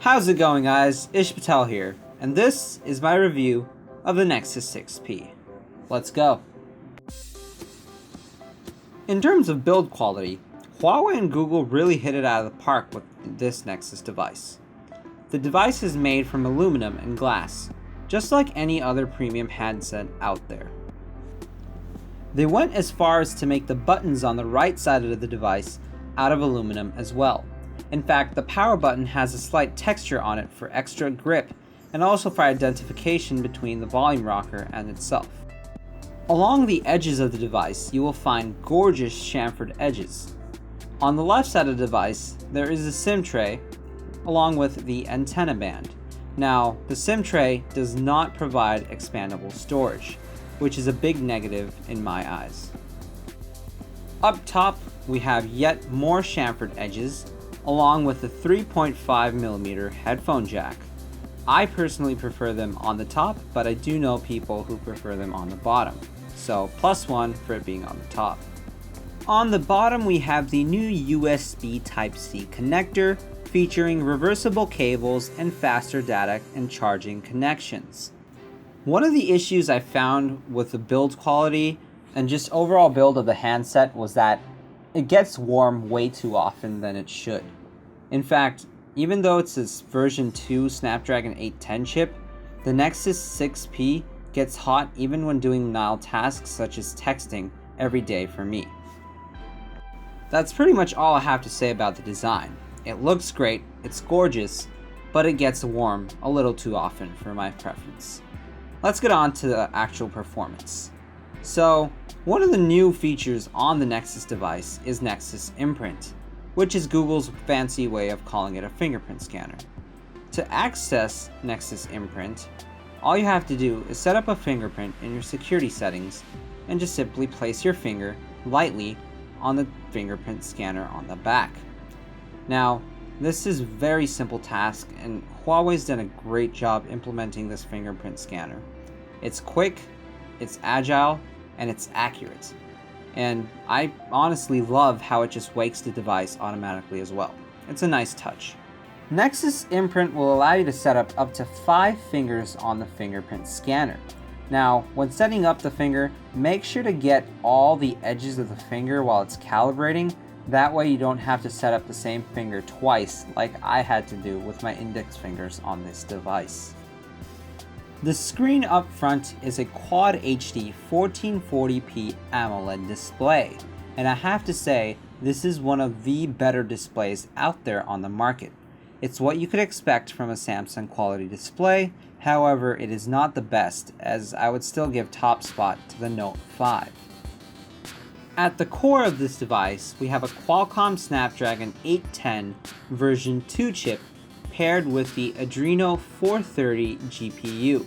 How's it going, guys? Patel here, and this is my review of the Nexus 6P. Let's go. In terms of build quality, Huawei and Google really hit it out of the park with this Nexus device. The device is made from aluminum and glass, just like any other premium handset out there. They went as far as to make the buttons on the right side of the device out of aluminum as well. In fact, the power button has a slight texture on it for extra grip and also for identification between the volume rocker and itself. Along the edges of the device, you will find gorgeous chamfered edges. On the left side of the device, there is a SIM tray along with the antenna band. Now, the SIM tray does not provide expandable storage, which is a big negative in my eyes. Up top, we have yet more chamfered edges, along with the 3.5mm headphone jack. I personally prefer them on the top, but I do know people who prefer them on the bottom, so +1 for it being on the top. On the bottom, we have the new USB Type-C connector, featuring reversible cables and faster data and charging connections. One of the issues I found with the build quality and just overall build of the handset was that it gets warm way too often than it should. In fact, even though it's this version 2 Snapdragon 810 chip, the Nexus 6P gets hot even when doing menial tasks such as texting every day for me. That's pretty much all I have to say about the design. It looks great, it's gorgeous, but it gets warm a little too often for my preference. Let's get on to the actual performance. So, one of the new features on the Nexus device is Nexus Imprint, which is Google's fancy way of calling it a fingerprint scanner. To access Nexus Imprint, all you have to do is set up a fingerprint in your security settings and just simply place your finger lightly on the fingerprint scanner on the back. Now, this is a very simple task, and Huawei's done a great job implementing this fingerprint scanner. It's quick, it's agile, and it's accurate. And I honestly love how it just wakes the device automatically as well. It's a nice touch. Nexus Imprint will allow you to set up to 5 fingers on the fingerprint scanner. Now, when setting up the finger, make sure to get all the edges of the finger while it's calibrating. That way you don't have to set up the same finger twice like I had to do with my index fingers on this device. The screen up front is a Quad HD 1440p AMOLED display, and I have to say, this is one of the better displays out there on the market. It's what you could expect from a Samsung quality display, however it is not the best, as I would still give top spot to the Note 5. At the core of this device, we have a Qualcomm Snapdragon 810 version 2 chip paired with the Adreno 430 GPU.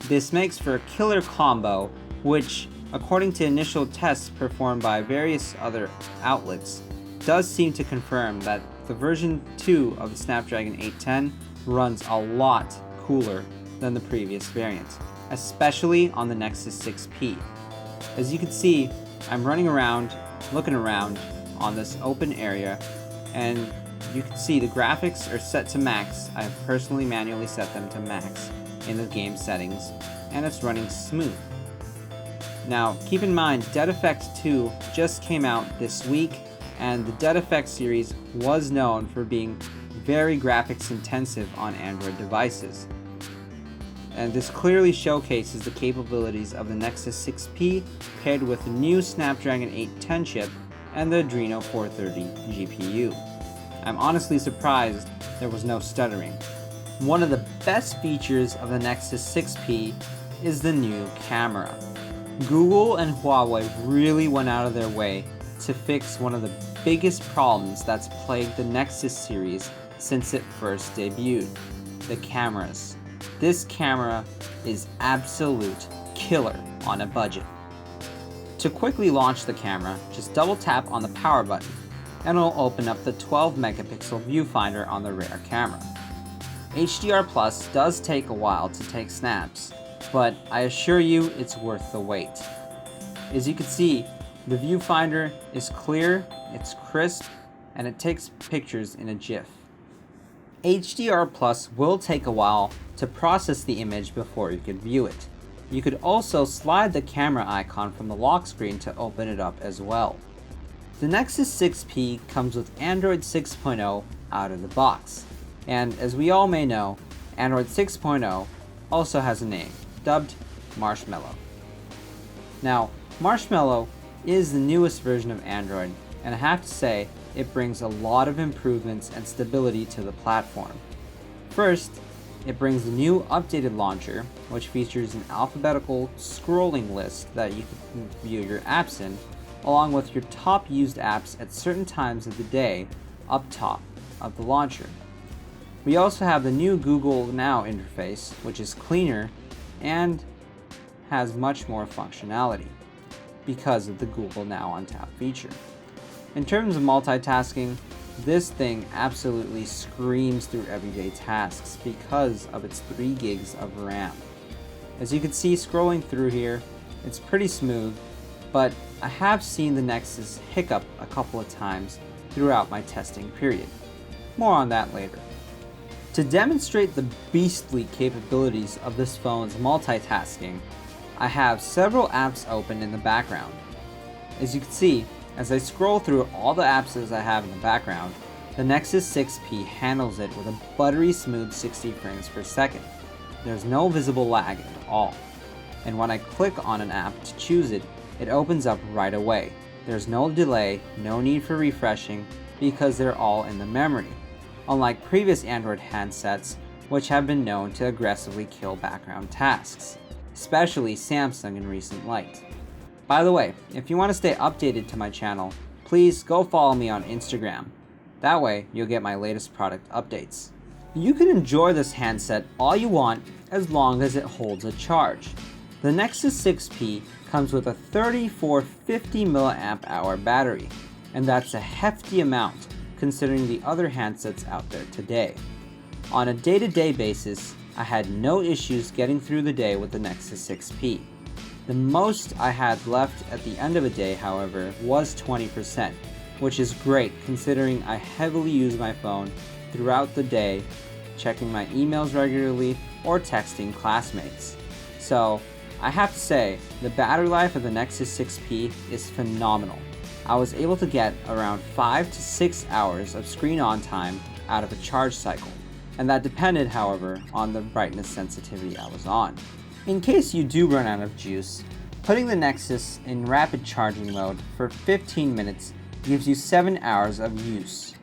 This makes for a killer combo, which, according to initial tests performed by various other outlets, does seem to confirm that the version 2 of the Snapdragon 810 runs a lot cooler than the previous variant, especially on the Nexus 6P. As you can see, I'm running around, looking around on this open area, and you can see the graphics are set to max. I have personally manually set them to max in the game settings, and it's running smooth. Now, keep in mind, Dead Effect 2 just came out this week, and the Dead Effect series was known for being very graphics intensive on Android devices. And this clearly showcases the capabilities of the Nexus 6P paired with the new Snapdragon 810 chip and the Adreno 430 GPU. I'm honestly surprised there was no stuttering. One of the best features of the Nexus 6P is the new camera. Google and Huawei really went out of their way to fix one of the biggest problems that's plagued the Nexus series since it first debuted: the cameras. This camera is absolute killer on a budget. To quickly launch the camera, just double tap on the power button and it'll open up the 12 megapixel viewfinder on the rear camera. HDR Plus does take a while to take snaps, but I assure you it's worth the wait. As you can see, the viewfinder is clear, it's crisp, and it takes pictures in a GIF. HDR Plus will take a while to process the image before you could view it. You could also slide the camera icon from the lock screen to open it up as well. The Nexus 6P comes with Android 6.0 out of the box, and as we all may know, Android 6.0 also has a name, dubbed Marshmallow. Now, Marshmallow is the newest version of Android, and I have to say, it brings a lot of improvements and stability to the platform. First, it brings the new updated launcher, which features an alphabetical scrolling list that you can view your apps in, along with your top used apps at certain times of the day up top of the launcher. We also have the new Google Now interface, which is cleaner and has much more functionality because of the Google Now on Tap feature. In terms of multitasking, this thing absolutely screams through everyday tasks because of its 3 gigs of RAM. As you can see scrolling through here, it's pretty smooth, but I have seen the Nexus hiccup a couple of times throughout my testing period. More on that later. To demonstrate the beastly capabilities of this phone's multitasking, I have several apps open in the background. As you can see, as I scroll through all the apps that I have in the background, the Nexus 6P handles it with a buttery smooth 60 frames per second. There's no visible lag at all. And when I click on an app to choose it, it opens up right away. There's no delay, no need for refreshing, because they're all in the memory. Unlike previous Android handsets, which have been known to aggressively kill background tasks, especially Samsung in recent light. By the way, if you want to stay updated to my channel, please go follow me on Instagram. That way, you'll get my latest product updates. You can enjoy this handset all you want as long as it holds a charge. The Nexus 6P comes with a 3450 mAh battery, and that's a hefty amount considering the other handsets out there today. On a day-to-day basis, I had no issues getting through the day with the Nexus 6P. The most I had left at the end of a day, however, was 20%, which is great considering I heavily use my phone throughout the day, checking my emails regularly or texting classmates. So, I have to say, the battery life of the Nexus 6P is phenomenal. I was able to get around 5 to 6 hours of screen on time out of a charge cycle, and that depended, however, on the brightness sensitivity I was on. In case you do run out of juice, putting the Nexus in rapid charging mode for 15 minutes gives you 7 hours of use.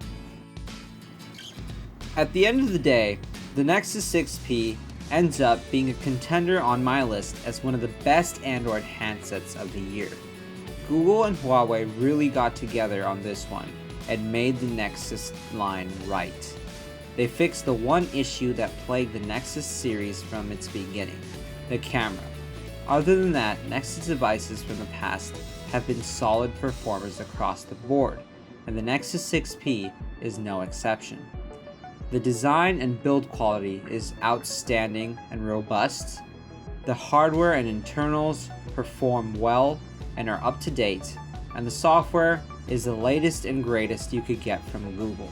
At the end of the day, the Nexus 6P ends up being a contender on my list as one of the best Android handsets of the year. Google and Huawei really got together on this one and made the Nexus line right. They fixed the one issue that plagued the Nexus series from its beginning, the camera. Other than that, Nexus devices from the past have been solid performers across the board, and the Nexus 6P is no exception. The design and build quality is outstanding and robust. The hardware and internals perform well and are up to date, and the software is the latest and greatest you could get from Google.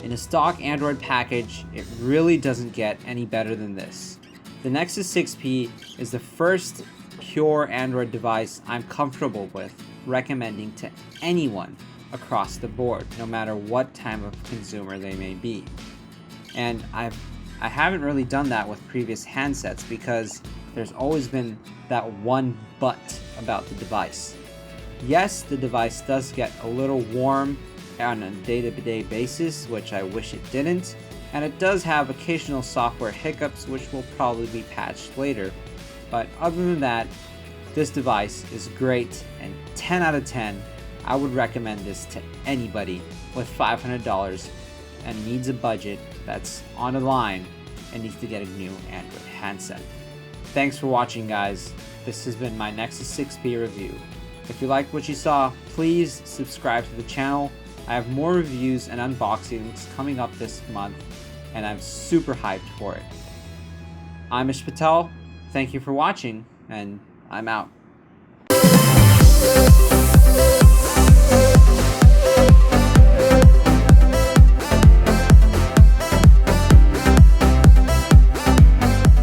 In a stock Android package, it really doesn't get any better than this. The Nexus 6P is the first pure Android device I'm comfortable with recommending to anyone across the board, no matter what type of consumer they may be. And I haven't really done that with previous handsets because there's always been that one but about the device. Yes, the device does get a little warm on a day-to-day basis, which I wish it didn't, and it does have occasional software hiccups which will probably be patched later. But other than that, this device is great, and 10 out of 10, I would recommend this to anybody with $500 and needs a budget that's on the line and needs to get a new Android handset. Thanks for watching, guys. This has been my Nexus 6P review. If you liked what you saw, please subscribe to the channel. I have more reviews and unboxings coming up this month, and I'm super hyped for it. I'm Patel. Thank you for watching, and I'm out.